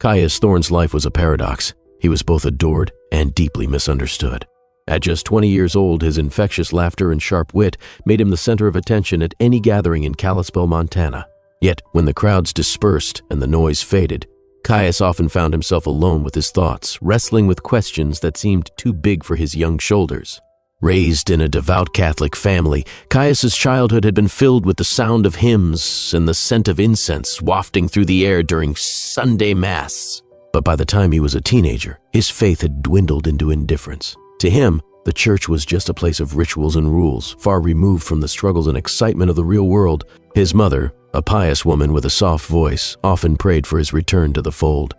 Caius Thorne's life was a paradox. He was both adored and deeply misunderstood. At just 20 years old, his infectious laughter and sharp wit made him the center of attention at any gathering in Kalispell, Montana. Yet, when the crowds dispersed and the noise faded, Caius often found himself alone with his thoughts, wrestling with questions that seemed too big for his young shoulders. Raised in a devout Catholic family, Caius's childhood had been filled with the sound of hymns and the scent of incense wafting through the air during Sunday Mass. But by the time he was a teenager, his faith had dwindled into indifference. To him, the church was just a place of rituals and rules, far removed from the struggles and excitement of the real world. His mother, a pious woman with a soft voice, often prayed for his return to the fold.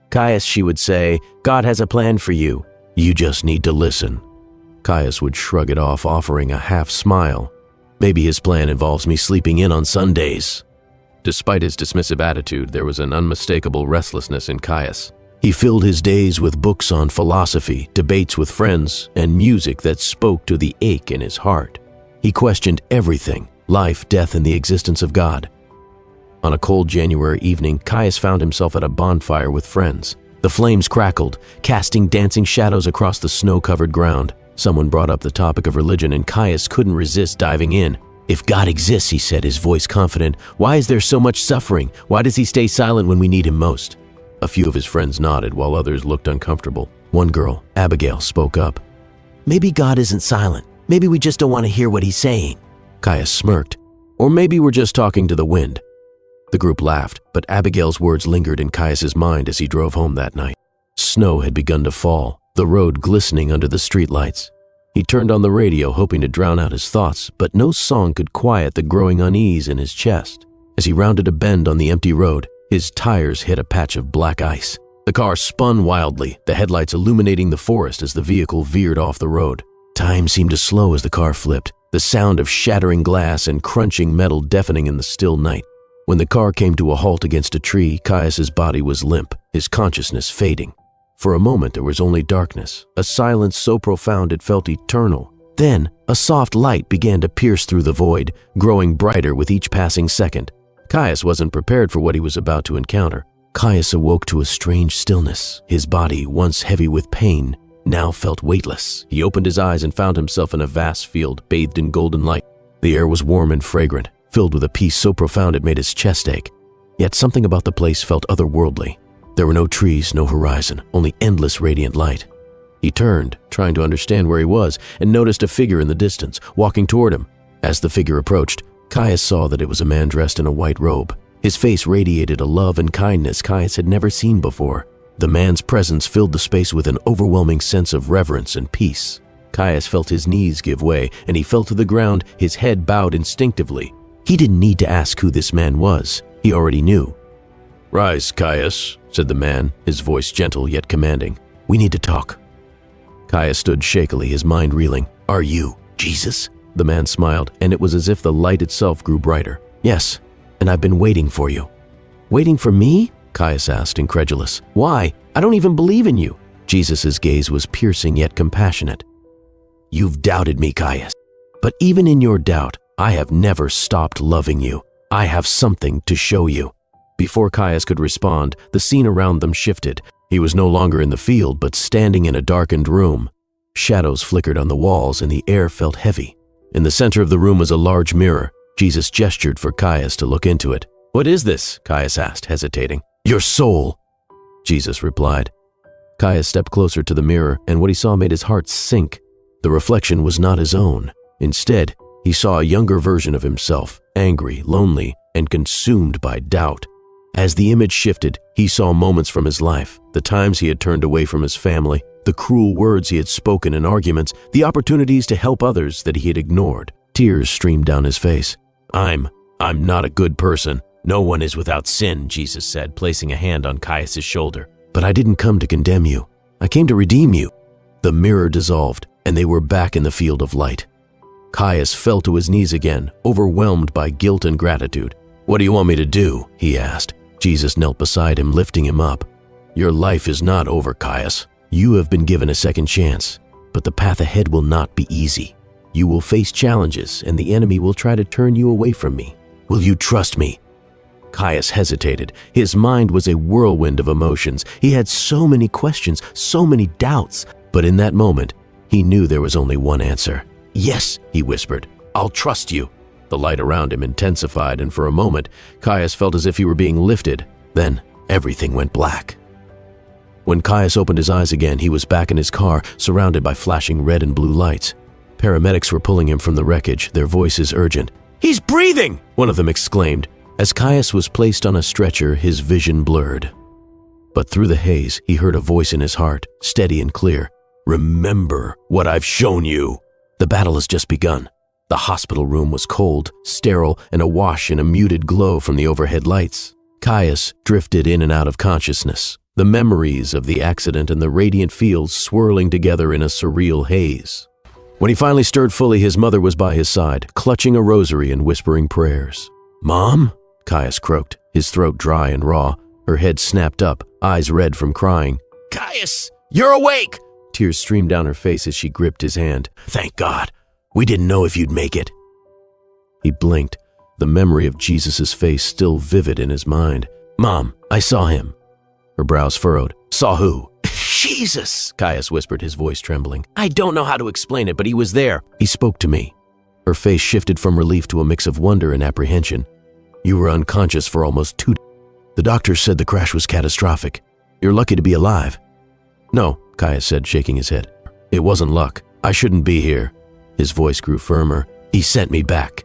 "Caius," she would say, "God has a plan for you. You just need to listen." Caius would shrug it off, offering a half smile. "Maybe his plan involves me sleeping in on Sundays." Despite his dismissive attitude, there was an unmistakable restlessness in Caius. He filled his days with books on philosophy, debates with friends, and music that spoke to the ache in his heart. He questioned everything: life, death, and the existence of God. On a cold January evening, Caius found himself at a bonfire with friends. The flames crackled, casting dancing shadows across the snow-covered ground. Someone brought up the topic of religion, and Caius couldn't resist diving in. "If God exists," he said, his voice confident, "why is there so much suffering? Why does he stay silent when we need him most?" A few of his friends nodded, while others looked uncomfortable. One girl, Abigail, spoke up. "Maybe God isn't silent. Maybe we just don't want to hear what he's saying." Caius smirked. "Or maybe we're just talking to the wind." The group laughed, but Abigail's words lingered in Caius's mind as he drove home that night. Snow had begun to fall, the road glistening under the streetlights. He turned on the radio, hoping to drown out his thoughts, but no song could quiet the growing unease in his chest. As he rounded a bend on the empty road, his tires hit a patch of black ice. The car spun wildly, the headlights illuminating the forest as the vehicle veered off the road. Time seemed to slow as the car flipped, the sound of shattering glass and crunching metal deafening in the still night. When the car came to a halt against a tree, Caius's body was limp, his consciousness fading. For a moment there was only darkness, a silence so profound it felt eternal. Then, a soft light began to pierce through the void, growing brighter with each passing second. Caius wasn't prepared for what he was about to encounter. Caius awoke to a strange stillness. His body, once heavy with pain, now felt weightless. He opened his eyes and found himself in a vast field, bathed in golden light. The air was warm and fragrant, filled with a peace so profound it made his chest ache. Yet something about the place felt otherworldly. There were no trees, no horizon, only endless radiant light. He turned, trying to understand where he was, and noticed a figure in the distance, walking toward him. As the figure approached, Caius saw that it was a man dressed in a white robe. His face radiated a love and kindness Caius had never seen before. The man's presence filled the space with an overwhelming sense of reverence and peace. Caius felt his knees give way, and he fell to the ground, his head bowed instinctively. He didn't need to ask who this man was. He already knew. "Rise, Caius," said the man, his voice gentle yet commanding. "We need to talk." Caius stood shakily, his mind reeling. "Are you Jesus?" The man smiled, and it was as if the light itself grew brighter. "Yes, and I've been waiting for you." "Waiting for me?" Caius asked, incredulous. "Why? I don't even believe in you." Jesus' gaze was piercing yet compassionate. "You've doubted me, Caius. But even in your doubt, I have never stopped loving you. I have something to show you." Before Caius could respond, the scene around them shifted. He was no longer in the field, but standing in a darkened room. Shadows flickered on the walls, and the air felt heavy. In the center of the room was a large mirror. Jesus gestured for Caius to look into it. "What is this?" Caius asked, hesitating. "Your soul," Jesus replied. Caius stepped closer to the mirror, and what he saw made his heart sink. The reflection was not his own. Instead, he saw a younger version of himself, angry, lonely, and consumed by doubt. As the image shifted, he saw moments from his life, the times he had turned away from his family, the cruel words he had spoken in arguments, the opportunities to help others that he had ignored. Tears streamed down his face. I'm not a good person. No one is without sin," Jesus said, placing a hand on Caius' shoulder. "But I didn't come to condemn you. I came to redeem you." The mirror dissolved, and they were back in the field of light. Caius fell to his knees again, overwhelmed by guilt and gratitude. "What do you want me to do?" he asked. Jesus knelt beside him, lifting him up. "Your life is not over, Caius. You have been given a second chance, but the path ahead will not be easy. You will face challenges, and the enemy will try to turn you away from me. Will you trust me?" Caius hesitated. His mind was a whirlwind of emotions. He had so many questions, so many doubts. But in that moment, he knew there was only one answer. "Yes," he whispered. "I'll trust you." The light around him intensified, and for a moment, Caius felt as if he were being lifted. Then, everything went black. When Caius opened his eyes again, he was back in his car, surrounded by flashing red and blue lights. Paramedics were pulling him from the wreckage, their voices urgent. "He's breathing!" one of them exclaimed. As Caius was placed on a stretcher, his vision blurred. But through the haze, he heard a voice in his heart, steady and clear. "Remember what I've shown you." The battle has just begun. The hospital room was cold, sterile, and awash in a muted glow from the overhead lights. Caius drifted in and out of consciousness, the memories of the accident and the radiant fields swirling together in a surreal haze. When he finally stirred fully, his mother was by his side, clutching a rosary and whispering prayers. "Mom?" Caius croaked, his throat dry and raw. Her head snapped up, eyes red from crying. "Caius, you're awake!" Tears streamed down her face as she gripped his hand. "Thank God. We didn't know if you'd make it." He blinked, the memory of Jesus' face still vivid in his mind. "Mom, I saw him." Her brows furrowed. "Saw who?" "Jesus," Caius whispered, his voice trembling. "I don't know how to explain it, but he was there. He spoke to me." Her face shifted from relief to a mix of wonder and apprehension. "You were unconscious for almost 2 days. The doctors said the crash was catastrophic. You're lucky to be alive." "No," Caius said, shaking his head. "It wasn't luck. I shouldn't be here." His voice grew firmer. "He sent me back."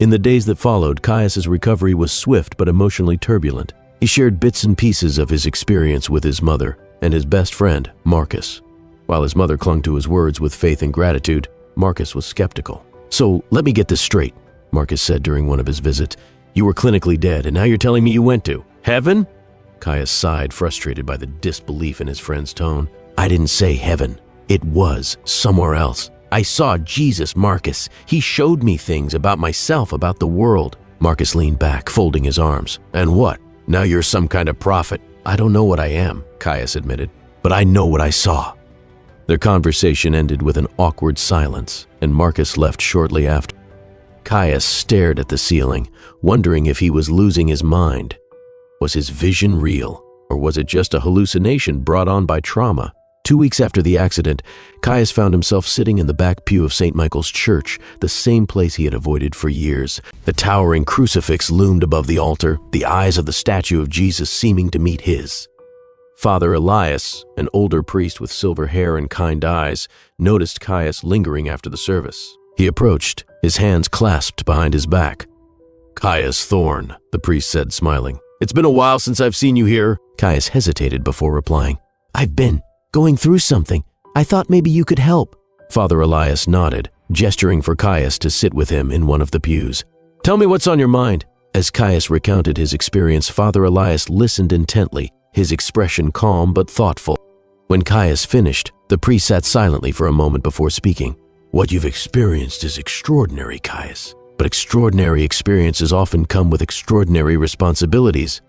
In the days that followed, Caius's recovery was swift but emotionally turbulent. He shared bits and pieces of his experience with his mother and his best friend, Marcus. While his mother clung to his words with faith and gratitude, Marcus was skeptical. "So let me get this straight," Marcus said during one of his visits. "You were clinically dead, and now you're telling me you went to heaven?" Caius sighed, frustrated by the disbelief in his friend's tone. "I didn't say heaven. It was somewhere else. I saw Jesus, Marcus. He showed me things about myself, about the world." Marcus leaned back, folding his arms. "And what? Now you're some kind of prophet." "I don't know what I am," Caius admitted, "but I know what I saw." Their conversation ended with an awkward silence, and Marcus left shortly after. Caius stared at the ceiling, wondering if he was losing his mind. Was his vision real, or was it just a hallucination brought on by trauma? 2 weeks after the accident, Caius found himself sitting in the back pew of St. Michael's Church, the same place he had avoided for years. The towering crucifix loomed above the altar, the eyes of the statue of Jesus seeming to meet his. Father Elias, an older priest with silver hair and kind eyes, noticed Caius lingering after the service. He approached, his hands clasped behind his back. "Caius Thorne," the priest said, smiling. "It's been a while since I've seen you here." Caius hesitated before replying. "I've been going through something. I thought maybe you could help." Father Elias nodded, gesturing for Caius to sit with him in one of the pews. "Tell me what's on your mind." As Caius recounted his experience, Father Elias listened intently, his expression calm but thoughtful. When Caius finished, the priest sat silently for a moment before speaking. "What you've experienced is extraordinary, Caius, but extraordinary experiences often come with extraordinary responsibilities."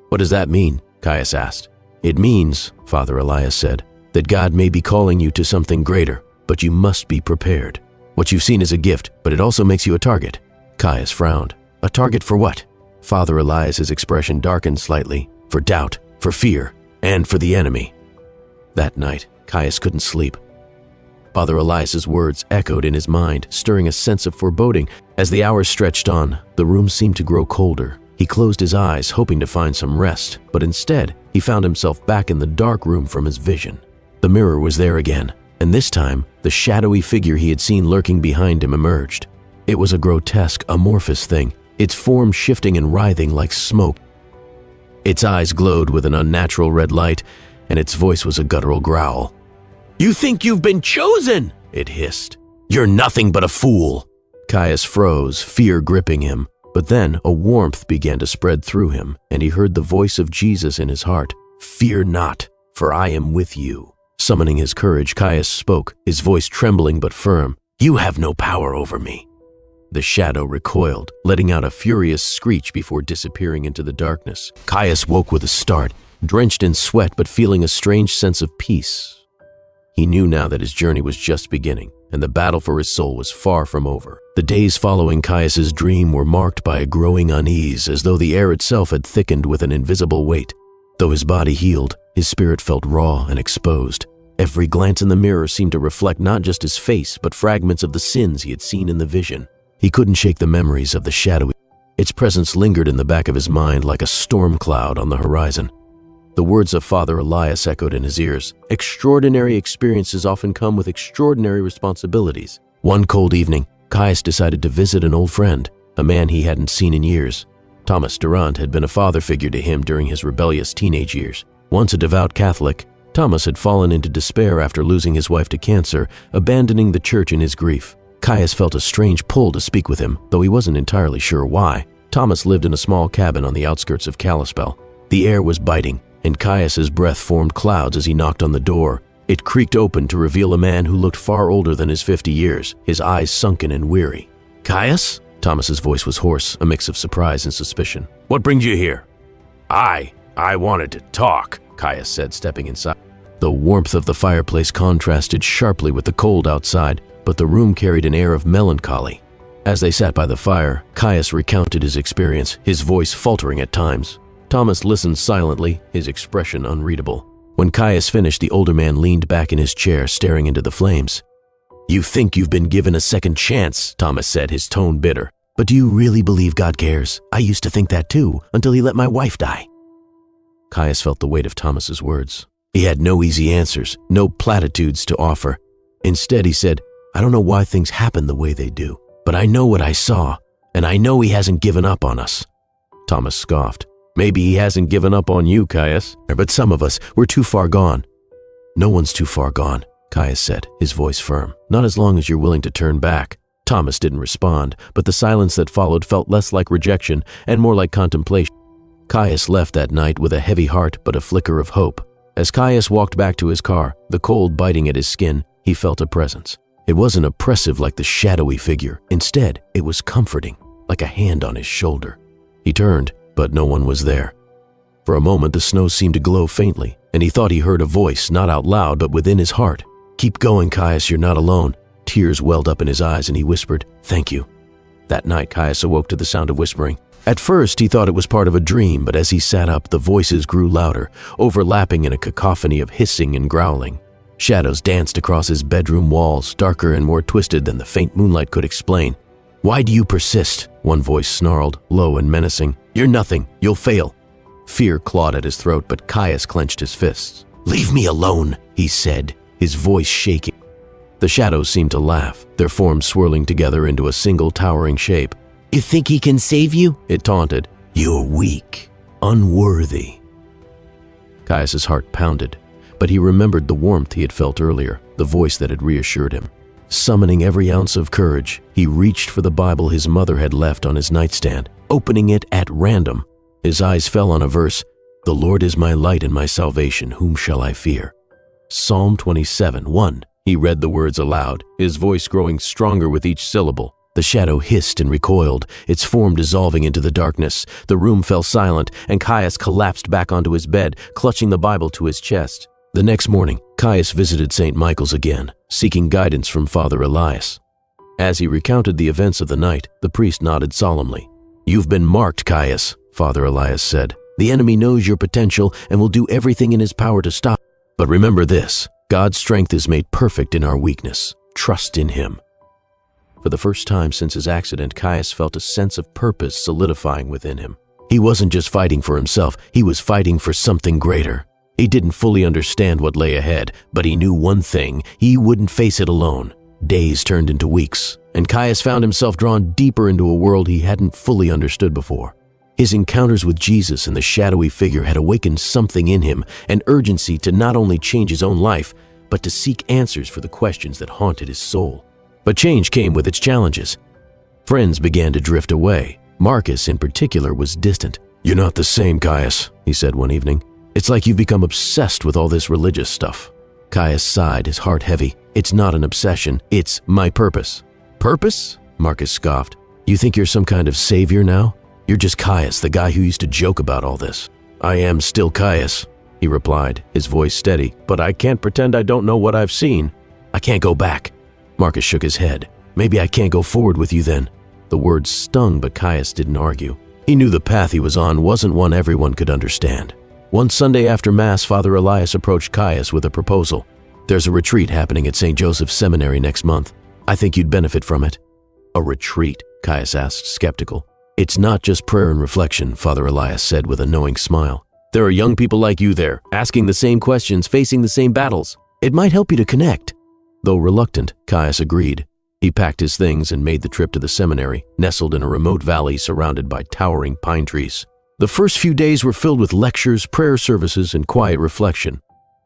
"What does that mean?" Caius asked. "It means," Father Elias said, "that God may be calling you to something greater, but you must be prepared. What you've seen is a gift, but it also makes you a target." Caius frowned. "A target for what?" Father Elias's expression darkened slightly. "For doubt, for fear, and for the enemy." That night, Caius couldn't sleep. Father Elias's words echoed in his mind, stirring a sense of foreboding. As the hours stretched on, the room seemed to grow colder. He closed his eyes, hoping to find some rest, but instead, he found himself back in the dark room from his vision. The mirror was there again, and this time, the shadowy figure he had seen lurking behind him emerged. It was a grotesque, amorphous thing, its form shifting and writhing like smoke. Its eyes glowed with an unnatural red light, and its voice was a guttural growl. "You think you've been chosen?" it hissed. "You're nothing but a fool." Caius froze, fear gripping him. But then a warmth began to spread through him, and he heard the voice of Jesus in his heart. "Fear not, for I am with you." Summoning his courage, Caius spoke, his voice trembling but firm. "You have no power over me." The shadow recoiled, letting out a furious screech before disappearing into the darkness. Caius woke with a start, drenched in sweat but feeling a strange sense of peace. He knew now that his journey was just beginning, and the battle for his soul was far from over. The days following Caius's dream were marked by a growing unease, as though the air itself had thickened with an invisible weight. Though his body healed, his spirit felt raw and exposed. Every glance in the mirror seemed to reflect not just his face, but fragments of the sins he had seen in the vision. He couldn't shake the memories of the shadowy. Its presence lingered in the back of his mind like a storm cloud on the horizon. The words of Father Elias echoed in his ears. Extraordinary experiences often come with extraordinary responsibilities. One cold evening, Caius decided to visit an old friend, a man he hadn't seen in years. Thomas Durant had been a father figure to him during his rebellious teenage years. Once a devout Catholic, Thomas had fallen into despair after losing his wife to cancer, abandoning the church in his grief. Caius felt a strange pull to speak with him, though he wasn't entirely sure why. Thomas lived in a small cabin on the outskirts of Kalispell. The air was biting, and Caius's breath formed clouds as he knocked on the door. It creaked open to reveal a man who looked far older than his 50 years, his eyes sunken and weary. "Caius?" Thomas's voice was hoarse, a mix of surprise and suspicion. "What brings you here?" I wanted to talk," Caius said, stepping inside. The warmth of the fireplace contrasted sharply with the cold outside, but the room carried an air of melancholy. As they sat by the fire, Caius recounted his experience, his voice faltering at times. Thomas listened silently, his expression unreadable. When Caius finished, the older man leaned back in his chair, staring into the flames. "You think you've been given a second chance," Thomas said, his tone bitter. "But do you really believe God cares? I used to think that too, until he let my wife die." Caius felt the weight of Thomas's words. He had no easy answers, no platitudes to offer. Instead, he said, "I don't know why things happen the way they do, but I know what I saw, and I know he hasn't given up on us." Thomas scoffed. "Maybe he hasn't given up on you, Caius, but some of us, we're too far gone." "No one's too far gone," Caius said, his voice firm. "Not as long as you're willing to turn back." Thomas didn't respond, but the silence that followed felt less like rejection and more like contemplation. Caius left that night with a heavy heart but a flicker of hope. As Caius walked back to his car, the cold biting at his skin, he felt a presence. It wasn't oppressive like the shadowy figure. Instead, it was comforting, like a hand on his shoulder. He turned, but no one was there. For a moment, the snow seemed to glow faintly, and he thought he heard a voice, not out loud, but within his heart. "Keep going, Caius, you're not alone." Tears welled up in his eyes, and he whispered, "Thank you." That night, Caius awoke to the sound of whispering. At first, he thought it was part of a dream, but as he sat up, the voices grew louder, overlapping in a cacophony of hissing and growling. Shadows danced across his bedroom walls, darker and more twisted than the faint moonlight could explain. "Why do you persist?" One voice snarled, low and menacing. "You're nothing. You'll fail." Fear clawed at his throat, but Caius clenched his fists. "Leave me alone," he said, his voice shaking. The shadows seemed to laugh, their forms swirling together into a single towering shape. "You think he can save you?" it taunted. "You're weak, unworthy." Caius's heart pounded, but he remembered the warmth he had felt earlier, the voice that had reassured him. Summoning every ounce of courage, he reached for the Bible his mother had left on his nightstand, opening it at random. His eyes fell on a verse, "The Lord is my light and my salvation, whom shall I fear?" Psalm 27:1. He read the words aloud, his voice growing stronger with each syllable. The shadow hissed and recoiled, its form dissolving into the darkness. The room fell silent, and Caius collapsed back onto his bed, clutching the Bible to his chest. The next morning, Caius visited St. Michael's again, seeking guidance from Father Elias. As he recounted the events of the night, the priest nodded solemnly. "You've been marked, Caius," Father Elias said. "The enemy knows your potential and will do everything in his power to stop. But remember this, God's strength is made perfect in our weakness. Trust in him." For the first time since his accident, Caius felt a sense of purpose solidifying within him. He wasn't just fighting for himself, he was fighting for something greater. He didn't fully understand what lay ahead, but he knew one thing: he wouldn't face it alone. Days turned into weeks, and Caius found himself drawn deeper into a world he hadn't fully understood before. His encounters with Jesus and the shadowy figure had awakened something in him, an urgency to not only change his own life, but to seek answers for the questions that haunted his soul. But change came with its challenges. Friends began to drift away. Marcus, in particular, was distant. "You're not the same, Caius," he said one evening. "It's like you've become obsessed with all this religious stuff." Caius sighed, his heart heavy. "It's not an obsession, it's my purpose." "Purpose?" Marcus scoffed. "You think you're some kind of savior now? You're just Caius, the guy who used to joke about all this." "I am still Caius," he replied, his voice steady, "but I can't pretend I don't know what I've seen. I can't go back." Marcus shook his head. Maybe I can't go forward with you then." The words stung, but Caius didn't argue. He knew the path he was on wasn't one everyone could understand. One Sunday after Mass, Father Elias approached Caius with a proposal. "There's a retreat happening at St. Joseph's Seminary next month. I think you'd benefit from it." "A retreat?" Caius asked, skeptical. "It's not just prayer and reflection," Father Elias said with a knowing smile. "There are young people like you there, asking the same questions, facing the same battles. It might help you to connect." Though reluctant, Caius agreed. He packed his things and made the trip to the seminary, nestled in a remote valley surrounded by towering pine trees. The first few days were filled with lectures, prayer services, and quiet reflection.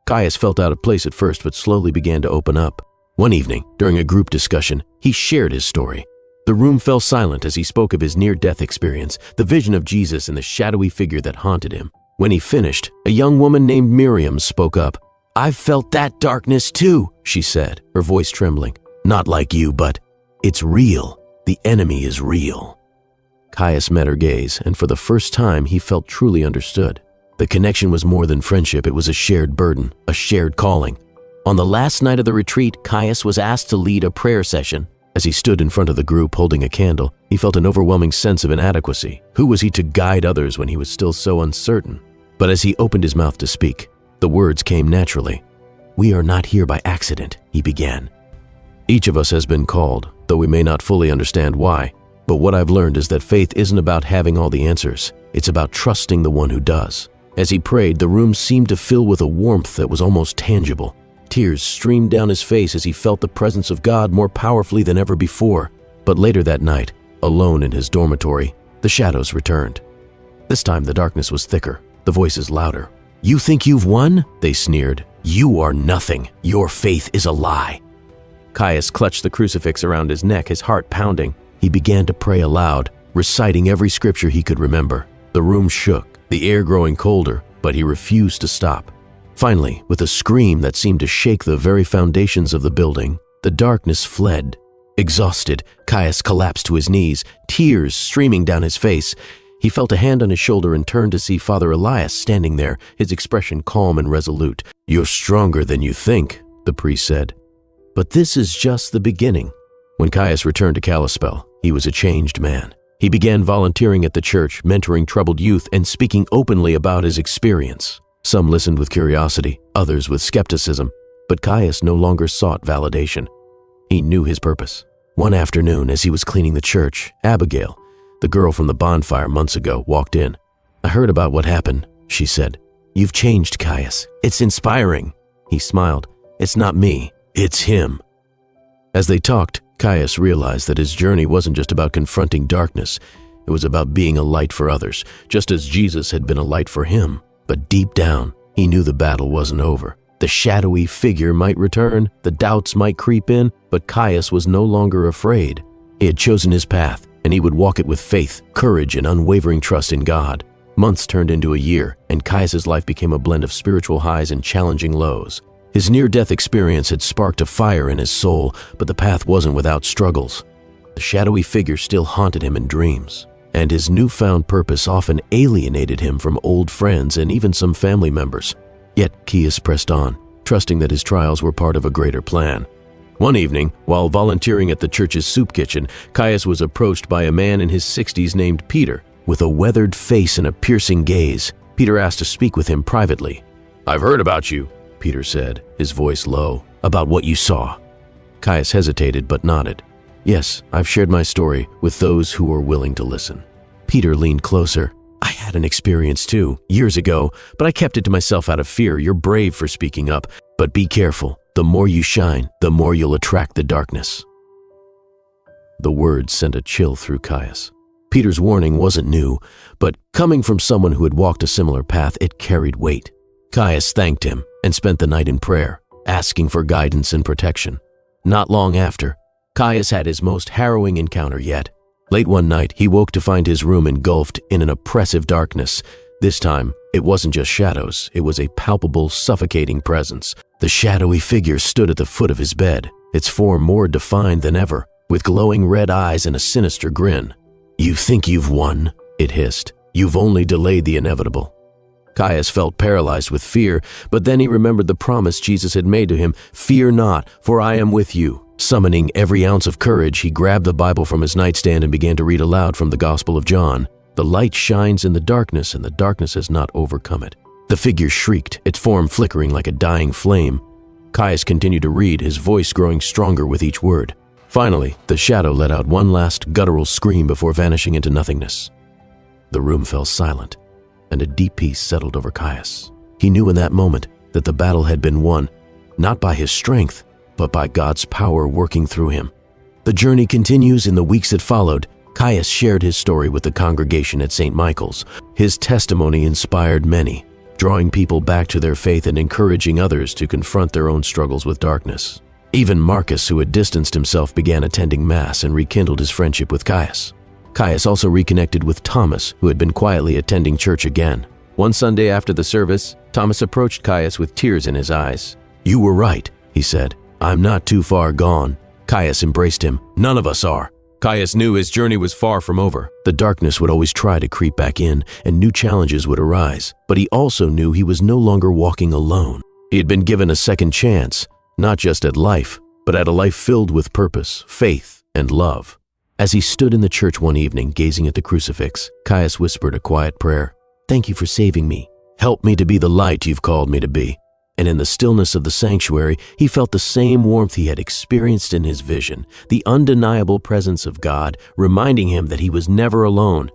Caius felt out of place at first, but slowly began to open up. One evening, during a group discussion, he shared his story. The room fell silent as he spoke of his near-death experience, the vision of Jesus and the shadowy figure that haunted him. When he finished, a young woman named Miriam spoke up. "I've felt that darkness too," she said, her voice trembling. "Not like you, but it's real. The enemy is real." Caius met her gaze, and for the first time he felt truly understood. The connection was more than friendship, it was a shared burden, a shared calling. On the last night of the retreat, Caius was asked to lead a prayer session. As he stood in front of the group holding a candle, he felt an overwhelming sense of inadequacy. Who was he to guide others when he was still so uncertain? But as he opened his mouth to speak, the words came naturally. "We are not here by accident," he began. "Each of us has been called, though we may not fully understand why. But what I've learned is that faith isn't about having all the answers. It's about trusting the one who does." As he prayed, the room seemed to fill with a warmth that was almost tangible. Tears streamed down his face as he felt the presence of God more powerfully than ever before. But later that night, alone in his dormitory, the shadows returned. This time the darkness was thicker, the voices louder. "You think you've won?" they sneered. "You are nothing. Your faith is a lie." Caius clutched the crucifix around his neck, his heart pounding. He began to pray aloud, reciting every scripture he could remember. The room shook, the air growing colder, but he refused to stop. Finally, with a scream that seemed to shake the very foundations of the building, the darkness fled. Exhausted, Caius collapsed to his knees, tears streaming down his face. He felt a hand on his shoulder and turned to see Father Elias standing there, his expression calm and resolute. "You're stronger than you think," the priest said. But this is just the beginning. When Caius returned to Kalispell, he was a changed man. He began volunteering at the church, mentoring troubled youth, and speaking openly about his experience. Some listened with curiosity, others with skepticism, but Caius no longer sought validation. He knew his purpose. One afternoon, as he was cleaning the church, Abigail, the girl from the bonfire months ago, walked in. "I heard about what happened," she said. "You've changed, Caius. It's inspiring." He smiled. "It's not me, it's him." As they talked, Caius realized that his journey wasn't just about confronting darkness. It was about being a light for others, just as Jesus had been a light for him. But deep down, he knew the battle wasn't over. The shadowy figure might return, the doubts might creep in, but Caius was no longer afraid. He had chosen his path, and he would walk it with faith, courage, and unwavering trust in God. Months turned into a year, and Caius's life became a blend of spiritual highs and challenging lows. His near-death experience had sparked a fire in his soul, but the path wasn't without struggles. The shadowy figure still haunted him in dreams, and his newfound purpose often alienated him from old friends and even some family members. Yet Caius pressed on, trusting that his trials were part of a greater plan. One evening, while volunteering at the church's soup kitchen, Caius was approached by a man in his 60s named Peter. With a weathered face and a piercing gaze, Peter asked to speak with him privately. "I've heard about you," Peter said, his voice low. "About what you saw." Caius hesitated but nodded. "Yes, I've shared my story with those who were willing to listen." Peter leaned closer. "I had an experience too, years ago, but I kept it to myself out of fear. You're brave for speaking up, but be careful. The more you shine, the more you'll attract the darkness." The words sent a chill through Caius. Peter's warning wasn't new, but coming from someone who had walked a similar path, it carried weight. Caius thanked him and spent the night in prayer, asking for guidance and protection. Not long after, Caius had his most harrowing encounter yet. Late one night, he woke to find his room engulfed in an oppressive darkness. This time, it wasn't just shadows, it was a palpable, suffocating presence. The shadowy figure stood at the foot of his bed, its form more defined than ever, with glowing red eyes and a sinister grin. "You think you've won?" it hissed. "You've only delayed the inevitable." Caius felt paralyzed with fear, but then he remembered the promise Jesus had made to him, "Fear not, for I am with you." Summoning every ounce of courage, he grabbed the Bible from his nightstand and began to read aloud from the Gospel of John. "The light shines in the darkness, and the darkness has not overcome it." The figure shrieked, its form flickering like a dying flame. Caius continued to read, his voice growing stronger with each word. Finally, the shadow let out one last guttural scream before vanishing into nothingness. The room fell silent, and a deep peace settled over Caius. He knew in that moment that the battle had been won, not by his strength, but by God's power working through him. The journey continues. In the weeks that followed, Caius shared his story with the congregation at St. Michael's. His testimony inspired many, drawing people back to their faith and encouraging others to confront their own struggles with darkness. Even Marcus, who had distanced himself, began attending Mass and rekindled his friendship with Caius. Caius also reconnected with Thomas, who had been quietly attending church again. One Sunday after the service, Thomas approached Caius with tears in his eyes. "You were right," he said. "I'm not too far gone." Caius embraced him. "None of us are." Caius knew his journey was far from over. The darkness would always try to creep back in, and new challenges would arise. But he also knew he was no longer walking alone. He had been given a second chance, not just at life, but at a life filled with purpose, faith, and love. As he stood in the church one evening, gazing at the crucifix, Caius whispered a quiet prayer. "Thank you for saving me. Help me to be the light you've called me to be." And in the stillness of the sanctuary, he felt the same warmth he had experienced in his vision, the undeniable presence of God, reminding him that he was never alone,